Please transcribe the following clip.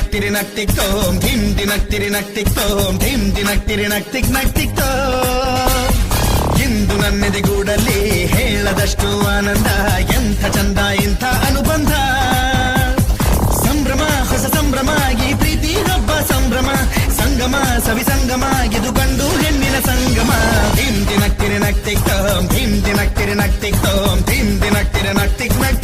ನಕ್ತಿರಿ ನಕ್ತಿಕ್ತೋಂ ಧಿಮ್ ದಿನಕ್ತಿರಿ ನಕ್ತಿಕ್ತೋಂ ಧಿಮ್ ದಿನಕ್ತಿರಿ ನಕ್ತಿಕ್ ನಕ್ತಿಕ್ತೋ ಇಂದು ನನ್ನೆದೆಗೂಡಲ್ಲಿ ಹೇಳದಷ್ಟು ಆನಂದ ಎಂಥ ಚಂದ ಇಂಥ ಅನುಬಂಧ ಸಂಭ್ರಮ ಹೊಸ ಸಂಭ್ರಮ ಈ ಪ್ರೀತಿ ಹಬ್ಬ ಸಂಭ್ರಮ ಸಂಗಮ ಸವಿ ಸಂಗಮ ಇದು ಗಂಡು ಹೆಣ್ಣಿನ ಸಂಗಮ ಧಿಮ್ ದಿನಕ್ತಿರಿ ನಕ್ತಿಕ್ತೋಂ ಧಿಮ್ ದಿನಕ್ತಿರಿ ನಕ್ತಿಕ್ತೋಂ ಧಿಮ್ ದಿನಕ್ತಿರಿ ನಕ್ತಿಕ್ ನಕ್ತಿಕ್